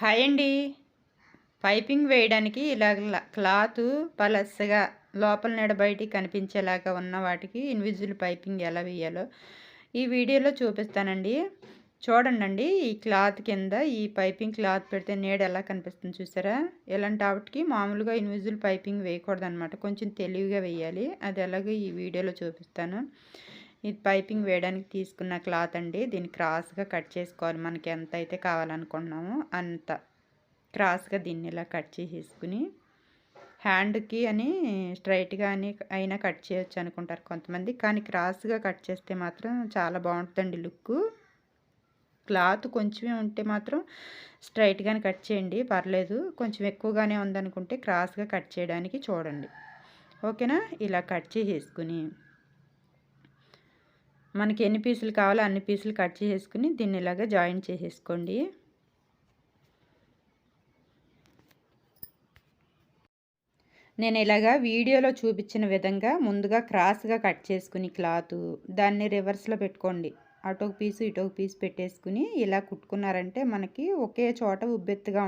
Hi అండి. Piping వేయడానికి ఇలా క్లాతు పలసగా లోపల నీడ బయటికి కనిపించేలాగా ఉన్న వాటికి ఇన్విజిబుల్ పైపింగ్ ఎలా వేయాలో ఈ వీడియోలో చూపిస్తానండి. చూడండి, ఈ క్లాత్ కింద ఈ పైపింగ్ క్లాత్ పెడితే నీడ ఎలా కనిపిస్తుంది చూసారా? ఇలాంటి వాటికి మామూలుగా ఇన్విజిబుల్ పైపింగ్ వేయకూడదనమాట. కొంచెం తెలివిగా వేయాలి. అది ఎలాగో ఈ వీడియోలో చూపిస్తాను. ఇది పైపింగ్ వేయడానికి తీసుకున్న క్లాత్ అండి. దీన్ని క్రాస్గా కట్ చేసుకోవాలి. మనకి ఎంత అయితే కావాలనుకుంటున్నామో అంత క్రాస్గా దీన్ని ఇలా కట్ చేసేసుకుని, హ్యాండ్కి అని స్ట్రైట్గా అని అయినా కట్ చేయొచ్చు అనుకుంటారు కొంతమంది, కానీ క్రాస్గా కట్ చేస్తే మాత్రం చాలా బాగుంటుందండి లుక్. క్లాత్ కొంచెమే ఉంటే మాత్రం స్ట్రైట్గానే కట్ చేయండి, పర్లేదు. కొంచెం ఎక్కువగానే ఉందనుకుంటే క్రాస్గా కట్ చేయడానికి చూడండి. ఓకేనా? ఇలా కట్ చేసేసుకుని మనకి ఎన్ని పీసులు కావాలో అన్ని పీసులు కట్ చేసేసుకుని దీన్ని ఇలాగా జాయిన్ చేసేసుకోండి. నేను ఇలాగా వీడియోలో చూపించిన విధంగా ముందుగా క్రాస్గా కట్ చేసుకుని క్లాతు దాన్ని రివర్స్లో పెట్టుకోండి. అటొక పీసు ఇటొక పీసు పెట్టేసుకుని ఇలా కుట్టుకున్నారంటే మనకి ఒకే చోట ఉబ్బెత్తుగా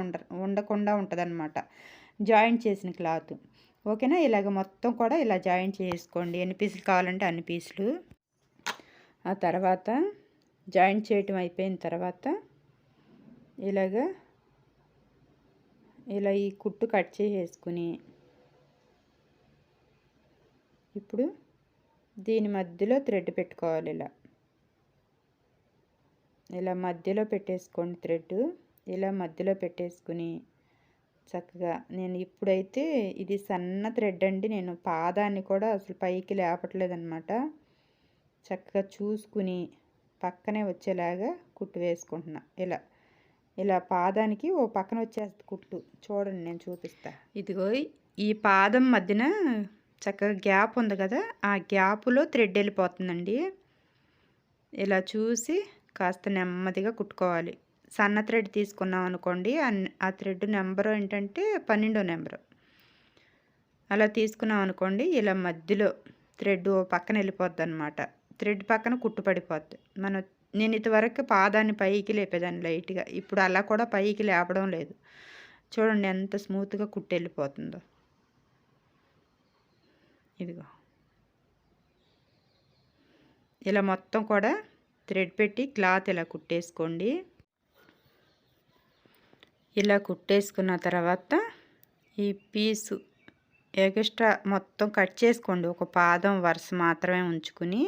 ఉండకుండా ఉంటుందన్నమాట జాయింట్ చేసిన క్లాత్. ఓకేనా? ఇలాగ మొత్తం కూడా ఇలా జాయింట్ చేసుకోండి. ఎన్ని పీసులు కావాలంటే అన్ని పీసులు. ఆ తర్వాత జాయింట్ చేయటం అయిపోయిన తర్వాత ఇలా ఈ కుట్టు కట్ చేసేసుకుని ఇప్పుడు దీని మధ్యలో థ్రెడ్ పెట్టుకోవాలి. ఇలా మధ్యలో పెట్టేసుకోండి. థ్రెడ్ ఇలా మధ్యలో పెట్టేసుకుని చక్కగా, నేను ఇప్పుడైతే ఇది సన్న థ్రెడ్ అండి, నేను పాదాన్ని కూడా అసలు పైకి లేపట్లేదన్నమాట. చక్కగా చూసుకుని పక్కనే వచ్చేలాగా కుట్టు వేసుకుంటున్నా. ఇలా పాదానికి ఓ పక్కన వచ్చేస్తుంది కుట్టు. చూడండి, నేను చూపిస్తా. ఇదిగో ఈ పాదం మధ్యన చక్కగా గ్యాప్ ఉంది కదా, ఆ గ్యాప్లో థ్రెడ్ వెళ్ళిపోతుందండి. ఇలా చూసి కాస్త నెమ్మదిగా కుట్టుకోవాలి. సన్న థ్రెడ్ తీసుకున్నాం అనుకోండి, ఆ థ్రెడ్ నెంబరు ఏంటంటే 12వ నెంబరు. అలా తీసుకున్నాం అనుకోండి, ఇలా మధ్యలో థ్రెడ్ పక్కన వెళ్ళిపోద్ది అనమాట. థ్రెడ్ పక్కన కుట్టు పడిపోద్ది. నేను ఇంతవరకు పాదాన్ని పైకి లేపేదాన్ని లైట్గా, ఇప్పుడు అలా కూడా పైకి లేపడం లేదు. చూడండి ఎంత స్మూత్గా కుట్టు వెళ్ళిపోతుందో. ఇదిగో ఇలా మొత్తం కూడా థ్రెడ్ పెట్టి క్లాత్ ఇలా కుట్టేసుకోండి. ఇలా కుట్టేసుకున్న తర్వాత ఈ పీసు ఎక్స్ట్రా మొత్తం కట్ చేసుకోండి. ఒక పాదం వరుస మాత్రమే ఉంచుకుని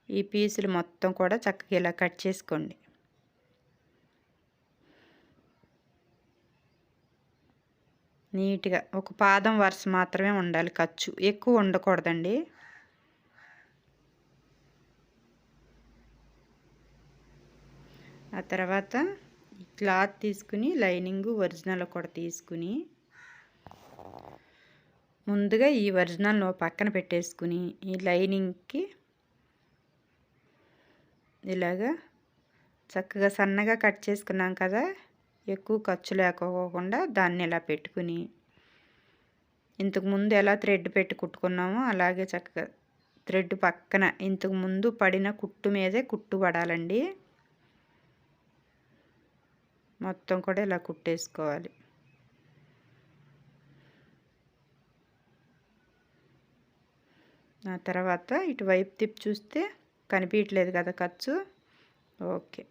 ఈ పీసులు మొత్తం కూడా చక్కగా ఇలా కట్ చేసుకోండి. నీట్గా ఒక పాదం వరుస మాత్రమే ఉండాలి, ఖర్చు ఎక్కువ ఉండకూడదండి. ఆ తర్వాత ఈ క్లాత్ తీసుకుని లైనింగ్ ఒరిజినల్ కూడా తీసుకుని ముందుగా ఈ ఒరిజినల్ పక్కన పెట్టేసుకుని ఈ లైనింగ్కి ఇలాగా చక్కగా సన్నగా కట్ చేసుకున్నాం కదా, ఎక్కువ ఖర్చు లేకోకుండా దాన్ని ఇలా పెట్టుకుని ఇంతకుముందు ఎలా థ్రెడ్ పెట్టి కుట్టుకున్నామో అలాగే చక్కగా థ్రెడ్ పక్కన ఇంతకుముందు పడిన కుట్టు మీదే కుట్టు పడాలండి. మొత్తం కూడా ఇలా కుట్టేసుకోవాలి. ఆ తర్వాత ఇటువైపు తిప్పి చూస్తే కనిపించట్లేదు కదా ఖర్చు. ఓకే,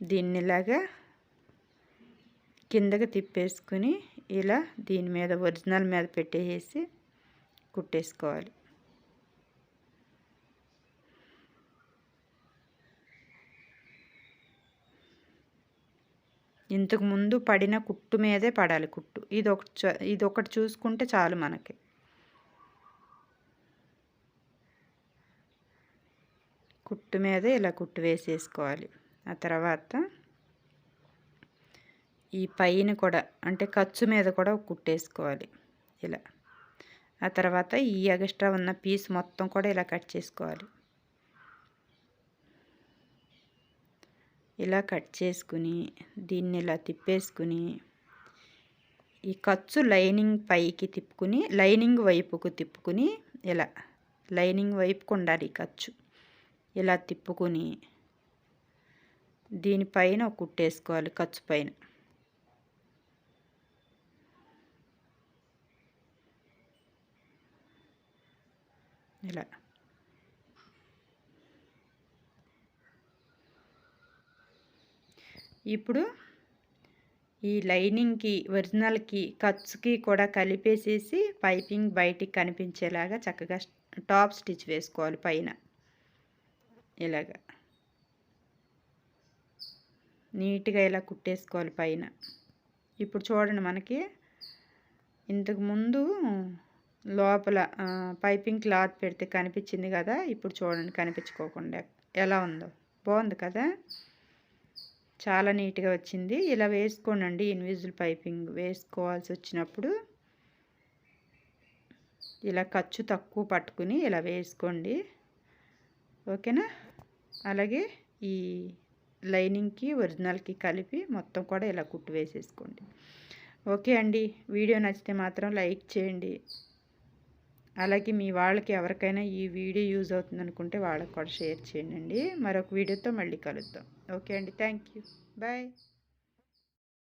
దీన్ని ఇలాగా కిందకి తిప్పేసుకుని ఇలా దీని మీద ఒరిజినల్ మీద పెట్టేసి కుట్టేసుకోవాలి. ఇంతకుముందు పడిన కుట్టు మీదే పడాలి కుట్టు. ఇదొకటి చూసుకుంటే చాలు మనకి. కుట్టు మీదే ఇలా కుట్టు వేసేసుకోవాలి. ఆ తర్వాత ఈ పైన కూడా అంటే ఖర్చు మీద కూడా కుట్టేసుకోవాలి ఇలా. ఆ తర్వాత ఈ ఎక్స్ట్రా ఉన్న పీస్ మొత్తం కూడా ఇలా కట్ చేసుకోవాలి. ఇలా కట్ చేసుకుని దీన్ని ఇలా తిప్పేసుకుని ఈ ఖర్చు లైనింగ్ పైకి తిప్పుకుని లైనింగ్ వైపుకు తిప్పుకుని ఇలా లైనింగ్ వైపుకు ఉండాలి ఖర్చు. ఇలా తిప్పుకుని దీనిపైన ఒక కుట్టేసుకోవాలి ఖర్చు పైన. ఇలా ఇప్పుడు ఈ లైనింగ్కి ఒరిజినల్కి ఖర్చుకి కూడా కలిపేసేసి పైపింగ్ బయటికి కనిపించేలాగా చక్కగా టాప్ స్టిచ్ వేసుకోవాలి పైన. ఇలాగా నీట్గా ఇలా కుట్టేసుకోవాలి పైన. ఇప్పుడు చూడండి, మనకి ఇంతకుముందు లోపల పైపింగ్ క్లాత్ పెడితే కనిపించింది కదా, ఇప్పుడు చూడండి కనిపించుకోకుండా ఎలా ఉందో. బాగుంది కదా, చాలా నీట్గా వచ్చింది. ఇలా వేసుకోనండి. ఇన్విజిబుల్ పైపింగ్ వేసుకోవాల్సి వచ్చినప్పుడు ఇలా ఖర్చు తక్కువ పట్టుకుని ఇలా వేసుకోండి, ఓకేనా. అలాగే ఈ లైనింగ్కి ఒరిజినల్కి కలిపి మొత్తం కూడా ఇలా కుట్టు వేసేసుకోండి. ఓకే అండి, వీడియో నచ్చితే మాత్రం లైక్ చేయండి. అలాగే మీ వాళ్ళకి ఎవరికైనా ఈ వీడియో యూజ్ అవుతుంది అనుకుంటే వాళ్ళకి కూడా షేర్ చేయండి. మరొక వీడియోతో మళ్ళీ కలుద్దాం. ఓకే అండి, థ్యాంక్ యూ, బాయ్.